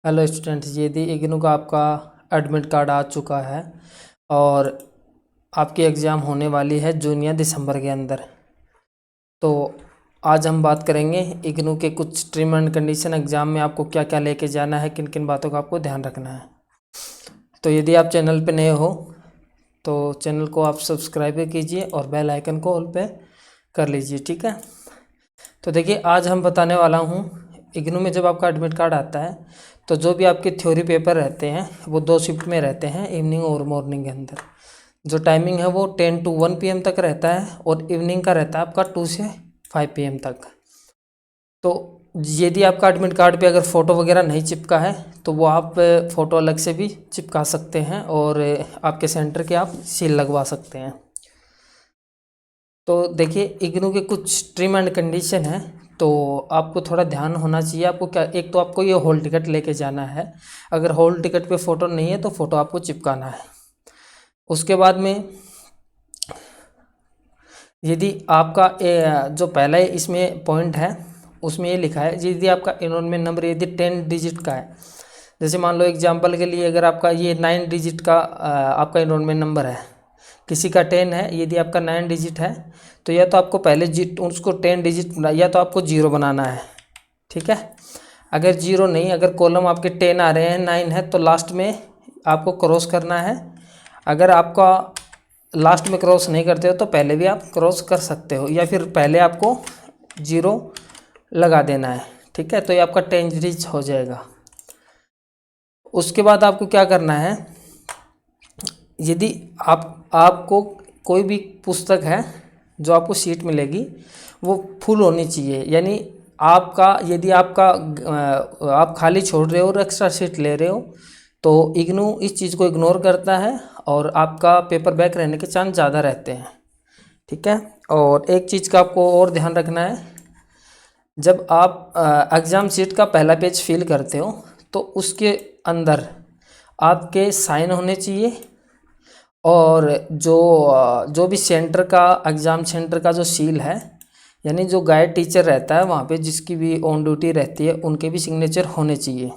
Hello students, यदि इग्नू का आपका एडमिट कार्ड आ चुका है और आपकी एग्ज़ाम होने वाली है जून या दिसंबर के अंदर। तो आज हम बात करेंगे इग्नू के कुछ टर्म एंड कंडीशन, एग्ज़ाम में आपको क्या क्या लेके जाना है, किन किन बातों का आपको ध्यान रखना है। तो यदि आप चैनल पे नए हो तो चैनल को आप सब्सक्राइब कीजिए और बेल आइकन को ऑल पे कर लीजिए, ठीक है। तो देखिए, आज हम बताने वाला हूँ इग्नू में जब आपका एडमिट कार्ड आता है तो जो भी आपके थ्योरी पेपर रहते हैं वो 2 शिफ्ट में रहते हैं, इवनिंग और मॉर्निंग के अंदर। जो टाइमिंग है वो 10 to 1 PM तक रहता है और इवनिंग का रहता है आपका 2 से 5 PM तक। तो यदि आपका एडमिट कार्ड पे अगर फ़ोटो वगैरह नहीं चिपका है तो वो आप फ़ोटो अलग से भी चिपका सकते हैं और आपके सेंटर के आप सील लगवा सकते हैं। तो देखिए, इग्नू के कुछ ट्रिम एंड कंडीशन है, तो आपको थोड़ा ध्यान होना चाहिए। आपको क्या, एक तो आपको ये हॉल टिकट लेके जाना है। अगर हॉल टिकट पे फ़ोटो नहीं है तो फ़ोटो आपको चिपकाना है। उसके बाद में यदि आपका जो पहला इसमें पॉइंट है उसमें ये लिखा है, यदि आपका एनरोलमेंट नंबर यदि 10 डिजिट का है, जैसे मान लो एग्जांपल के लिए अगर आपका ये 9 डिजिट का आपका एनरोलमेंट नंबर है, किसी का 10 है, यदि आपका 9 डिजिट है तो या तो आपको पहले उसको 10 डिजिट या तो आपको 0 बनाना है, ठीक है। अगर 0 नहीं, अगर कॉलम आपके 10 आ रहे हैं, 9 है, तो लास्ट में आपको क्रॉस करना है। अगर आपका लास्ट में क्रॉस नहीं करते हो तो पहले भी आप क्रॉस कर सकते हो, या फिर पहले आपको 0 लगा देना है, ठीक है। तो ये आपका 10 डिजिट हो जाएगा। उसके बाद आपको क्या करना है, यदि आपको कोई भी पुस्तक है जो आपको सीट मिलेगी वो फुल होनी चाहिए। यानी आपका, यदि आपका आप खाली छोड़ रहे हो और एक्स्ट्रा सीट ले रहे हो तो इग्नू इस चीज़ को इग्नोर करता है और आपका पेपर बैक रहने के चांस ज़्यादा रहते हैं, ठीक है। और एक चीज़ का आपको और ध्यान रखना है, जब आप एग्ज़ाम सीट का पहला पेज फिल करते हो तो उसके अंदर आपके साइन होने चाहिए। और जो भी सेंटर का, एग्ज़ाम सेंटर का जो सील है, यानी जो गाइड टीचर रहता है वहाँ पे, जिसकी भी ऑन ड्यूटी रहती है, उनके भी सिग्नेचर होने चाहिए।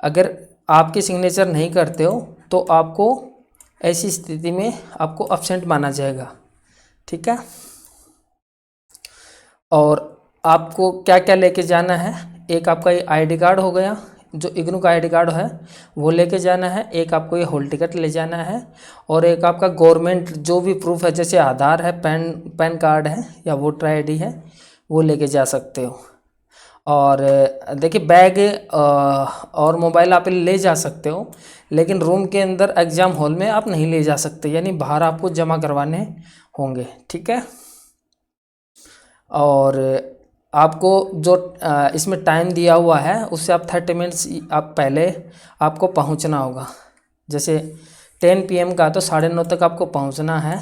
अगर आपके सिग्नेचर नहीं करते हो तो आपको ऐसी स्थिति में आपको अब्सेंट माना जाएगा, ठीक है। और आपको क्या क्या लेके जाना है, एक आपका ये आईडी कार्ड हो गया, जो इग्नू का आईडी कार्ड है वो लेके जाना है। एक आपको ये हॉल टिकट ले जाना है और एक आपका गवर्नमेंट जो भी प्रूफ है, जैसे आधार है, पैन कार्ड है या वोटर आईडी है, वो लेके जा सकते हो। और देखिए, बैग और मोबाइल आप ले जा सकते हो, लेकिन रूम के अंदर एग्ज़ाम हॉल में आप नहीं ले जा सकते, यानी बाहर आपको जमा करवाने होंगे, ठीक है। और आपको जो इसमें टाइम दिया हुआ है उससे आप 30 मिनट्स आप पहले आपको पहुंचना होगा। जैसे 10 PM का तो 9:30 तक आपको पहुंचना है।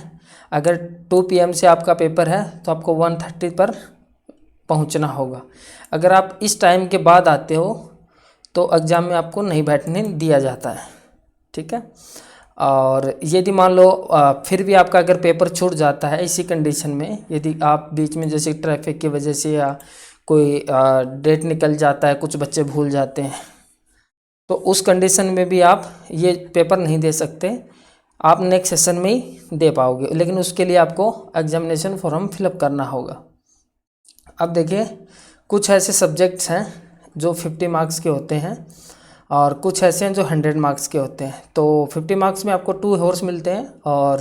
अगर 2 PM से आपका पेपर है तो आपको 1:30 पर पहुंचना होगा। अगर आप इस टाइम के बाद आते हो तो एग्ज़ाम में आपको नहीं बैठने दिया जाता है, ठीक है। और यदि मान लो फिर भी आपका अगर पेपर छूट जाता है इसी कंडीशन में, यदि आप बीच में जैसे ट्रैफिक की वजह से या कोई डेट निकल जाता है, कुछ बच्चे भूल जाते हैं, तो उस कंडीशन में भी आप ये पेपर नहीं दे सकते। आप नेक्स्ट सेशन में ही दे पाओगे, लेकिन उसके लिए आपको एग्जामिनेशन फॉर्म फिलअप करना होगा। अब देखिए, कुछ ऐसे सब्जेक्ट्स हैं जो 50 मार्क्स के होते हैं और कुछ ऐसे हैं जो 100 मार्क्स के होते हैं। तो 50 मार्क्स में आपको 2 हॉर्स मिलते हैं और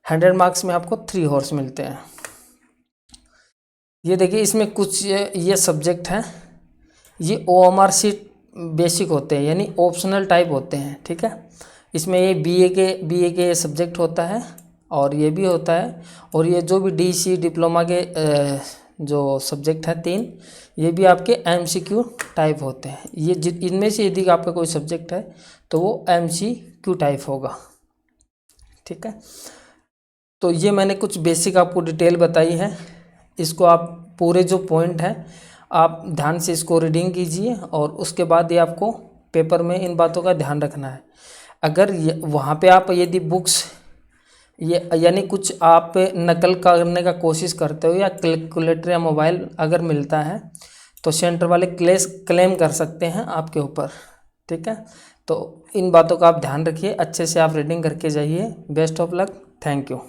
100 मार्क्स में आपको 3 हॉर्स मिलते हैं। ये देखिए, इसमें कुछ ये सब्जेक्ट हैं, ये OMR शीट बेसिक होते हैं, यानी ऑप्शनल टाइप होते हैं, ठीक है। इसमें ये BA के सब्जेक्ट होता है और ये भी होता है। और ये जो भी DC डिप्लोमा के जो सब्जेक्ट है 3, ये भी आपके MCQ टाइप होते हैं। ये इनमें से यदि आपका कोई सब्जेक्ट है तो वो MCQ टाइप होगा, ठीक है। तो ये मैंने कुछ बेसिक आपको डिटेल बताई है। इसको आप पूरे जो पॉइंट हैं आप ध्यान से इसको रीडिंग कीजिए और उसके बाद ये आपको पेपर में इन बातों का ध्यान रखना है। अगर वहाँ पे आप यदि बुक्स यानी कुछ आप नकल करने का कोशिश करते हो या कैलकुलेटर या मोबाइल अगर मिलता है तो सेंटर वाले क्लेम कर सकते हैं आपके ऊपर। ठीक है, तो इन बातों का आप ध्यान रखिए, अच्छे से आप रीडिंग करके जाइए। Best of luck, thank you.